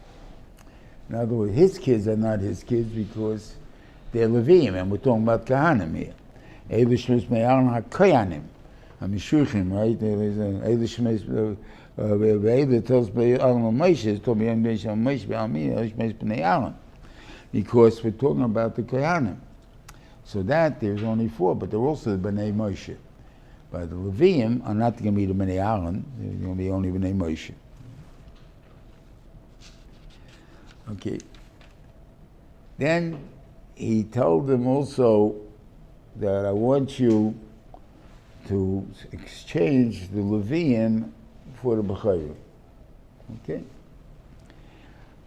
In other words, his kids are not his kids because they're Leviim, and we're talking about Kehanim here. Eilish Me'aron HaKoyanim, HaMishuchim, right? Eilish Me'aron tells Me'aron Moshe, told me Moshe Be'almi, Eilish Me'aron, because we're talking about the Kehanim. So that there's only 4, but they're also the Bnei Moshe. But the Leviim are not going to be the Bnei Aaron, they're going to be only Bnei Moshe. Okay. Then he told them also that I want you to exchange the Leviim for the Bechayim. Okay?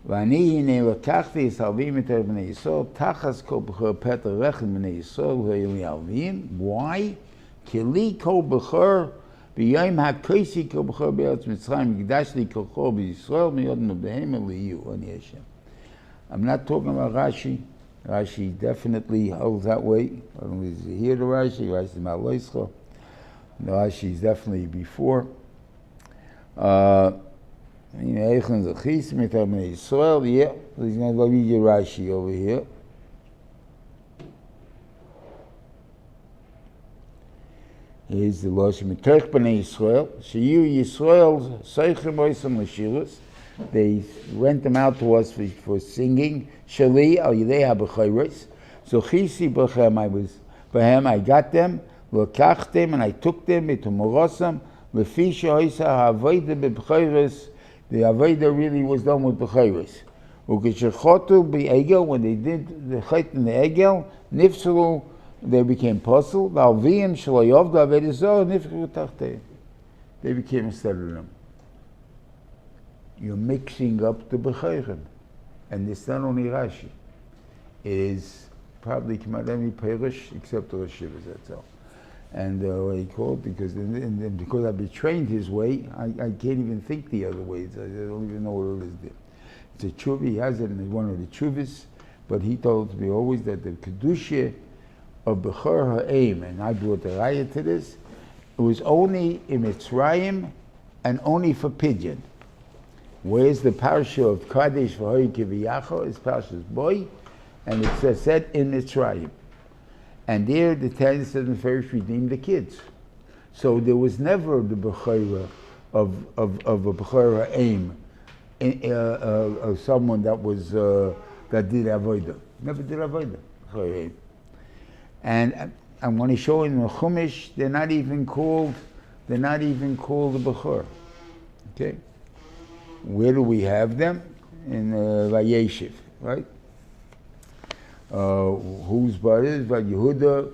ואני הנה לקחתי את הלווים את בני ישראל, תחת כל בכור פטר רחם בני ישראל, והיו לי הלווים. Why? כי לי כל בכור ביום הקייסי כל בכור בארץ מצרים, הקדש לי כל בכור בישראל, מיד מבהמה ליהיו, אני השם. I'm not talking about Rashi. Rashi definitely holds that way. I don't know if you hear the Rashi. Rashi is Maloischa. The Rashi is definitely before. Eichlin Zachis, Mitar Bnei Yisrael. Yeah, he's going to read your Rashi over here. Here's the Lashon Mitar Bnei Yisrael. Shiur Yisrael Seichem Oisam L'Shirus. they rent them out to us for singing. Shali al yidei ha-b'chayros. So chisi b'chem, I got them, l'kachtem, and I took them into morosam, l'fi she'oisa ha'avoida b'chayros. The avoida really was done with b'chayros. Ukeshechotu b'egel, when they did the chayt in the egel, nifsulu, they became puzzled. Alvim shloyov da'avodah zoh nifsulu tachtei. They became instead of them. You're mixing up the b'chayrim. And it's not only Rashi. It is probably K'mat every Perish except the Rosh Yeshivas, that's all. And what he called, because I've been trained his way, I can't even think the other ways. I don't even know what it is there. It's a tshuva, he has it in one of the tshuvas, but he told me always that the Kedusha of Bechor Ha'im, and I brought the raya to this, it was only in Mitzrayim and only for pidyon. Where's the parsha of Kadesh v'Hoy Kiviyacho is Parshas Boy, and it's said in Mitzrayim. And there the Tanya says in first redeemed the kids. So there was never the Bechora of a Bechora aim, of someone that was that did avodah. Never did avodah. And I want to show in the Chumash they're not even called the Bechor. Okay. Where do we have them? In Vayeshiv, right? Whose brothers? Yehuda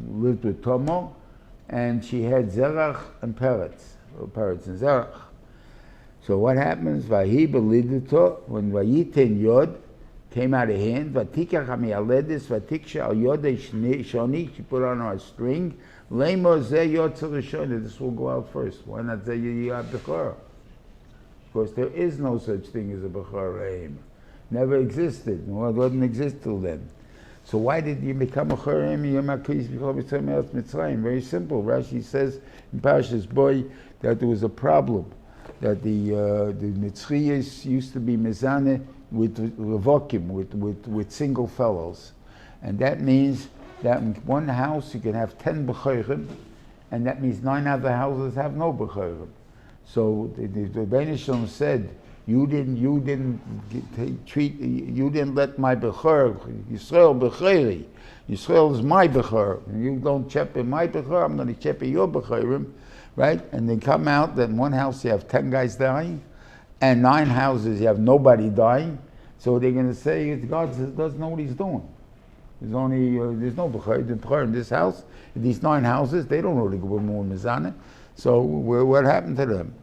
lived with Tomo, and she had Zerach and Peretz, or Peretz and Zerach. So what happens? Vahi beliduto, when Vayiten Yod came out of hand, Vatikach hamialedis, Vatiksha al Yodei Shoni, she put on her string, Lemo Zeh Yod Tzorishoni, this will go out first. Why not Zeh Yod Bechor? Because there is no such thing as a Bechor Aim. Never existed. No, it didn't exist till then. So why did you become a Bechor Aim? Very simple. Rashi says in Parshas Boy that there was a problem, that the Mitzrayis used to be mezaneh with revokim, with single fellows. And that means that in one house you can have 10 Bechorim, and that means 9 other houses have no Bechorim. So the Benishon said, you didn't let my Bechor, Yisrael Bechori. Yisrael is my Bechor. You don't chepe my Bechor, I'm going to chepe your Bechorim, right? And they come out that in one house you have 10 guys dying, and 9 houses you have nobody dying. So they're going to say, God doesn't know what he's doing. There's no Bechor in this house. In these 9 houses, they don't know the Gemara Mizaneh. So what happened to them?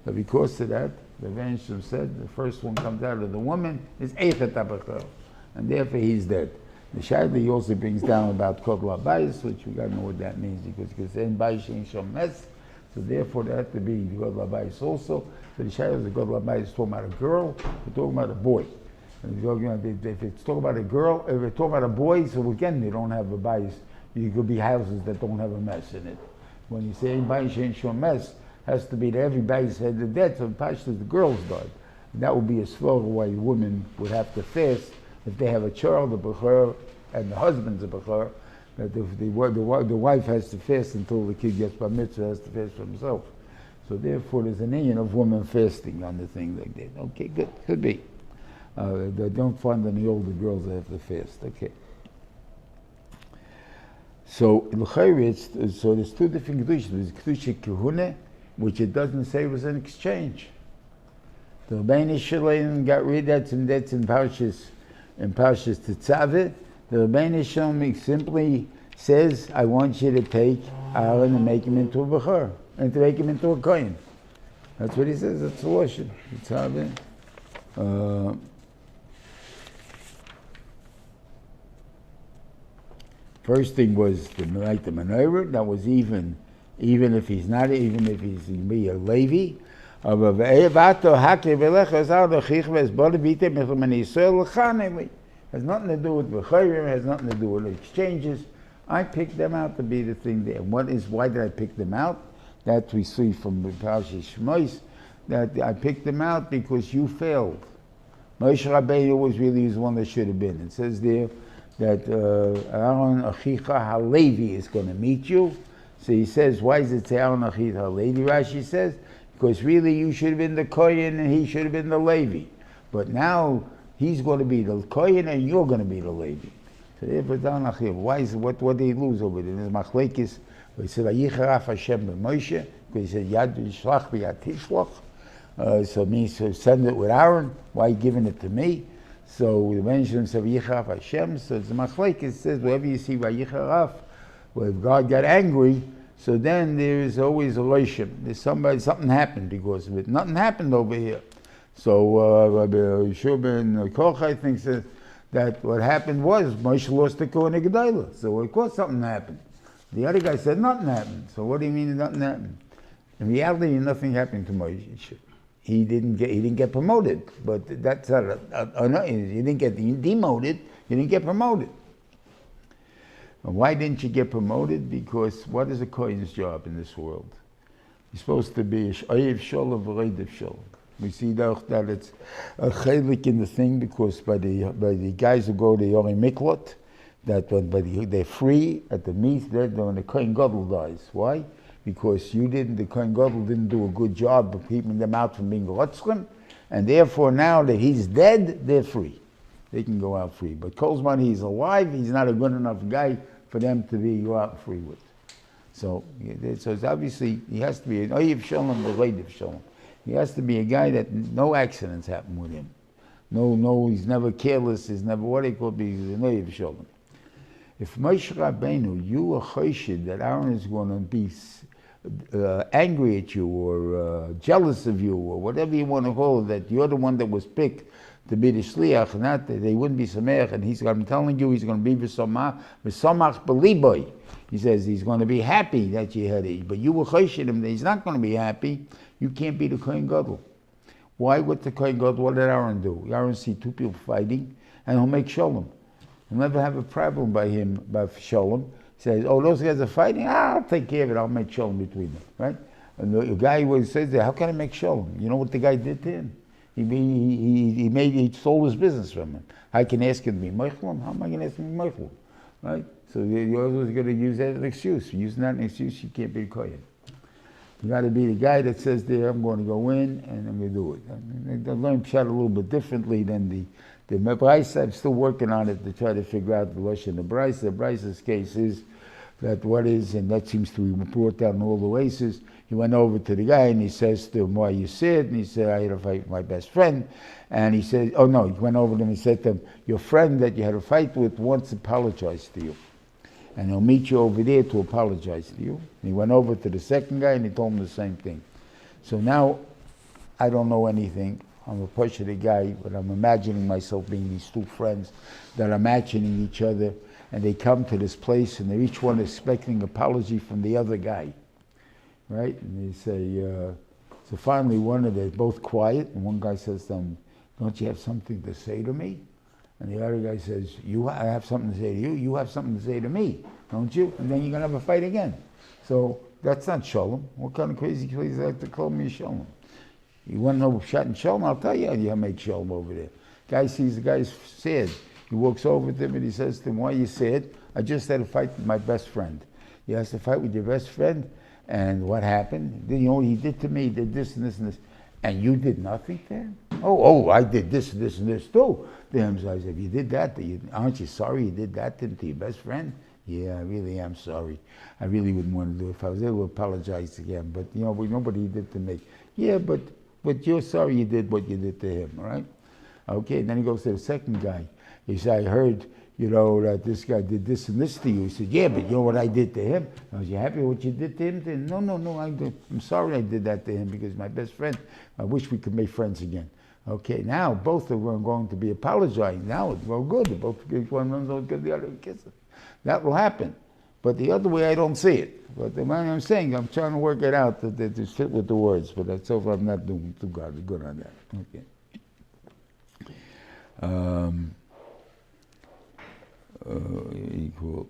But because of that, the Evangelist said the first one comes out of the woman is Eichet HaBechor, and therefore he's dead. The Shaila also brings down about Kodla Bayis, which we got to know what that means, because in Bayis ain't Shom Mes, so therefore there had to be the Kodla Bayis also. So the Shaila, the Kodla Bayis is talking about a girl, we're talking about a boy. And if it's talking about a girl, if it's talking about a boy, so again they don't have a Bayis. You could be houses that don't have a mess in it. When you say Bayis ain't Shom Mes, has to be that everybody's had the dead, so Pashas the girls died. And that would be a slogan why women would have to fast if they have a child, a Bechor, and the husband's a Bechor, that if the wife has to fast until the kid gets bar mitzvah, has to fast for himself. So therefore there's an union of women fasting on the thing like that. Okay, good, could be. They don't find any older girls that have to fast, okay. So there's 2 different Kedushas. There's Kedusha Kehuneh, which it doesn't say was an exchange. The Rebbeinu Shalom got rid of that, and that's in Parshas Tetzaveh. The Rebbeinu Shalom simply says, I want you to take Aharon and make him into a Bechor, and to make him into a Kohen. That's what he says, that's the Lashon. Tetzaveh. First thing was to light the menorah. That was even if he's be a Levi. Has nothing to do with Bechorim, has nothing to do with exchanges. I picked them out to be the thing there. Why did I pick them out? That we see from Parshas Shmos, that I picked them out because you failed. Moshe Rabbeinu was really the one that should have been. It says there that Aaron Achicha HaLevi is going to meet you. So he says, why does it say Aaron Achicha HaLevi? Rashi says, Because really you should have been the Kohen and he should have been the Levi. But now he's going to be the Kohen and you're going to be the Levi. So why is what did he lose over there? There's machlekes. He said, "Vayicharav Hashem b'Moshe," because he said, "Yad yishlach v'yad tishlach." So it means to send it with Aaron. Why are you giving it to me? So the mention said, "Vayicharav Hashem." So it's machlekes. It says wherever you see Vayicharav, where God got angry, so then there is always a loishim. There's something happened because of it. Nothing happened over here. So Rabbi Yeshua ben Kochai thinks that what happened was Moshe lost the Kohen Gedalah. So of course something happened. The other guy said nothing happened. So what do you mean nothing happened? In reality, nothing happened to Moshe. He didn't get promoted. But that's not he didn't get demoted. He didn't get promoted. And why didn't you get promoted? Because what is a Kohen's job in this world? He's supposed to be Oyev Shalom v'Reidev Shalom. We see that it's a chelik in the thing because by the guys who go to Yorim Miklot, that when they're free at the meat, when the Kohen Gadol dies. Why? Because the Kohen Gadol didn't do a good job of keeping them out from being rotzlim, and therefore now that he's dead, they're free. They can go out free. But Kolzman, he's alive, he's not a good enough guy for them to go out free with. So it's obviously, he has to be an Oyev Shalom v'Reidev Shalom. He has to be a guy that no accidents happen with him. No, he's never careless, he's never what they call being an Oyev Shalom. If Moshe Rabbeinu, you are choshid that Aaron is going to be angry at you or jealous of you or whatever you want to call it, that you're the one that was picked to be the shliach, not that they wouldn't be samech, and I'm telling you, he's going to be v'samach b'liboy. He says he's going to be happy that you had it, but you will choshid him that he's not going to be happy. You can't be the Kohen Gadol. Why would the Kohen Gadol? What did Aaron do? Aaron see two people fighting, and he'll make shalom. He'll never have a problem by shalom. He says, "Oh, those guys are fighting. I'll take care of it. I'll make shalom between them." Right? And the guy says there, "How can I make shalom?" You know what the guy did to him? He stole his business from him. I can ask him to be meichlam. How am I going to ask him to be meichlam? Right? So you're always going to use that as an excuse. Using that as an excuse, you can't be a kohen. You got to be the guy that says there, I'm going to go in and I'm going to do it. I mean, I learned Pshat a little bit differently than the Brisa. I'm still working on it to try to figure out the Lashon. The Brisa's case is that what is, and that seems to be brought down all the ways. He went over to the guy and he says to him, "Why you said?" And he said, "I had a fight with my best friend." And he said, he went over to him and said to him, "Your friend that you had a fight with wants to apologize to you. And he'll meet you over there to apologize to you." And he went over to the second guy and he told him the same thing. So now, I don't know anything. I'm a push of the guy, but I'm imagining myself being these two friends that are matching each other, and they come to this place and they're each one expecting apology from the other guy. Right? And they say, so finally they're both quiet, and one guy says to them, "Don't you have something to say to me?" And the other guy says, "I have something to say to you, you have something to say to me, don't you?" And then you're going to have a fight again. So that's not shalom. What kind of crazy place is that to call me shalom? You want to know Pshat and shalom? I'll tell you how you make shalom over there. Guy sees the guy's sad. He walks over to him and he says to him, "Why are you sad?" "I just had a fight with my best friend." "You has to fight with your best friend? And what happened?" "You know what he did to me? He did this and this and this." "And you did nothing to him?" Oh, I did this and this and this too. To him, so I said, "If you did that, aren't you sorry you did that to your best friend?" "Yeah, I really am sorry. I really wouldn't want to do it. If I was able to apologize again, but nobody did to me." "Yeah, but you're sorry you did what you did to him, all right?" Okay, then he goes to the second guy. He said, "I heard, that this guy did this and this to you." He said, "Yeah, but you know what I did to him?" "Was you happy with what you did to him?" No, I'm sorry I did that to him because he's my best friend. I wish we could make friends again." Okay, now both of them are going to be apologizing. Now it's well good. Both one of them will give the other a kiss. That will happen. But the other way, I don't see it. But the man I'm saying, I'm trying to work it out that it fit with the words. But that's so far I'm not doing too good on that. Okay. Equal.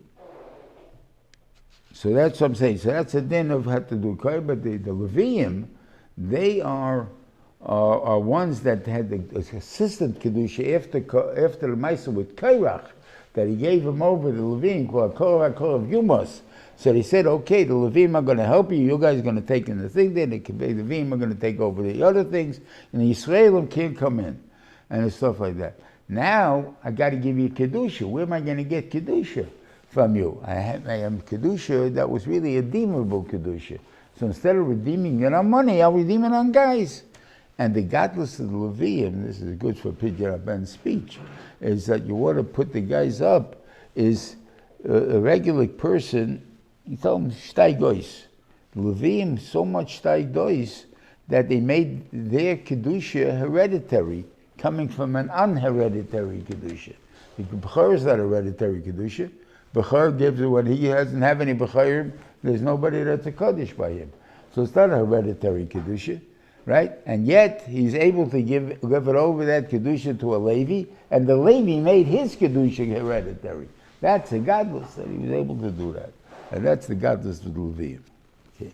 So that's what I'm saying. So that's a din of how to do kohen. But the Leviim, they are ones that had the assistant kedusha after the Maisa with Kairach, that he gave him over the Leviim called Korah of Yumos, So they said, okay, the Levim are going to help you. You guys are going to take in the thing there. The Levim are going to take over the other things. And the Yisraelim can't come in. And stuff like that. Now, I got to give you Kedusha. Where am I going to get Kedusha from you? I am Kedusha that was really a redeemable Kedusha. So instead of redeeming it on money, I'll redeem it on guys. And the godless of the Levim, this is good for Pidyon Rabban's speech, is that you want to put the guys up, is a regular person, you tell them, shtay gois. The Levim, so much shtay gois, that they made their Kedusha hereditary, coming from an unhereditary Kedusha. The Bechor is not a hereditary Kedusha. Bechor gives it when he doesn't have any Bechorim, there's nobody that's a Kaddish by him. So it's not a hereditary Kedusha, right? And yet, he's able to give it over that Kedusha to a Levi, and the Levi made his Kedusha hereditary. That's a godless that he was able to do that. And that's the godless of the Levium. Okay.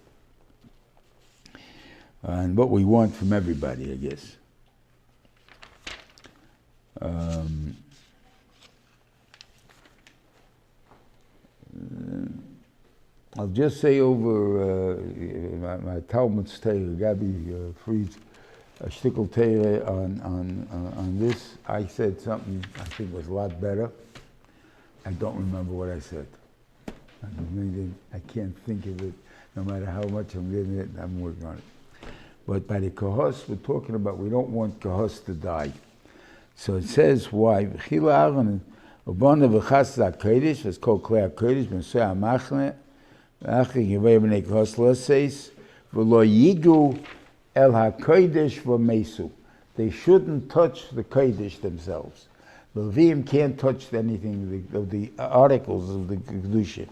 And what we want from everybody, I guess. I'll just say over my Talmud's Torah, Gabi Fried's shtickle Torah on this. I said something I think was a lot better. I don't remember what I said. I can't think of it. No matter how much I'm getting it, I'm working on it. But by the kahos, we're talking about we don't want kahos to die. So it says why? V'chila Aharon ubana v'chas ha'kodesh, it's called klei ha'kodesh, b'nusei ha'machne, v'achri yivei b'nei kahos l'seis, v'lo yigu el ha'kodesh v'mesu. They shouldn't touch the kodesh themselves. The Levim can't touch anything of the articles of the Kedusha.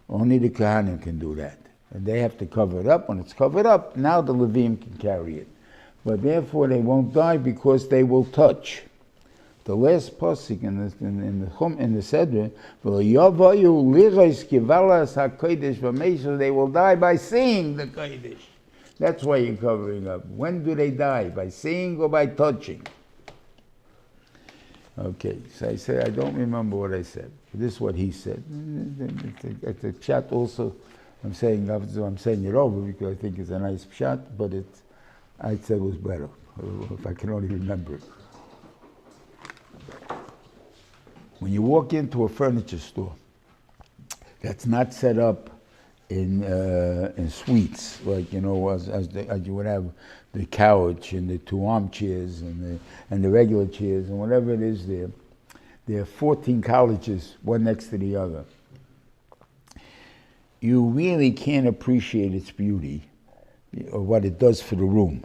Only the Kohanim can do that. And they have to cover it up. When it's covered up, now the Levim can carry it. But therefore they won't die because they will touch. The last pasuk in the Sedra, they will die by seeing the Kodesh. That's why you're covering up. When do they die? By seeing or by touching? Okay, so I said, I don't remember what I said. This is what he said. At the chat also, I'm saying it over because I think it's a nice shot, but I said it was better, if I can only remember it. When you walk into a furniture store that's not set up in suites, like, you know, as you would have the couch and the two armchairs and the regular chairs and whatever it is there. There are 14 couches, one next to the other. You really can't appreciate its beauty or what it does for the room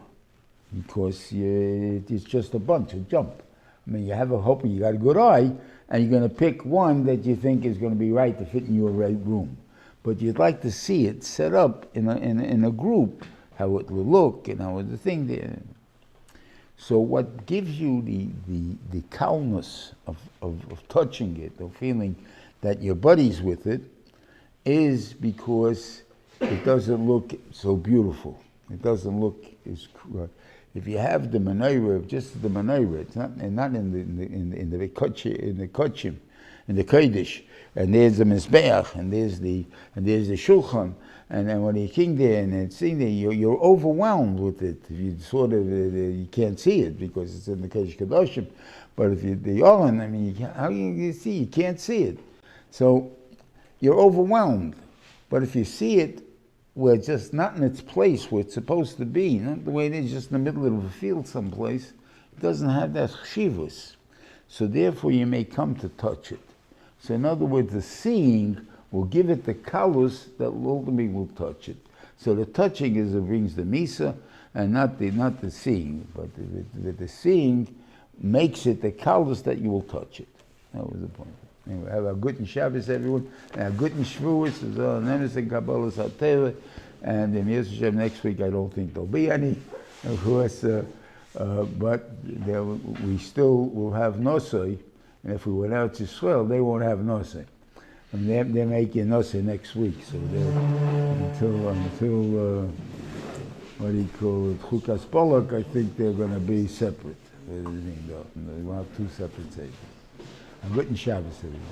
because it's just a bunch, a jump. I mean, you have a hope, you got a good eye, and you're going to pick one that you think is going to be right to fit in your right room. But you'd like to see it set up in a group, how it will look and how the thing there. So what gives you the calmness of touching it, of feeling that your buddy's with it, is because it doesn't look so beautiful. It doesn't look as. If you have the menorah, just the menorah, it's not in the kochim, in the kodesh, and there's the mizbeach, and there's the shulchan, and then when you king there and it's sitting there, you're overwhelmed with it. If you sort of you can't see it because it's in the kodesh kadoshim, but if you the Aharon, I mean, how you see? You can't see it, so you're overwhelmed. But if you see it, where it's just not in its place where it's supposed to be, not the way it is, just in the middle of a field someplace, it doesn't have that chshivus. So therefore you may come to touch it. So in other words, the seeing will give it the kalus that ultimately will touch it. So the touching is it brings the misa, and not the seeing, but the seeing makes it the kalus that you will touch it. That was the point. Anyway, have a good Shabbos, everyone, and a good Shavuos, as well, and Kabbalah Sateva, and in Yisrael next week I don't think there'll be any, of course, but we still will have Nosoi, and if we went out to Yisrael, they won't have Nosoi. And they're making Nosoi next week, so until what do you call it, Chukas Polak, I think they're going to be separate. They will have two separate Seder. I'm good in Shabbos, everybody.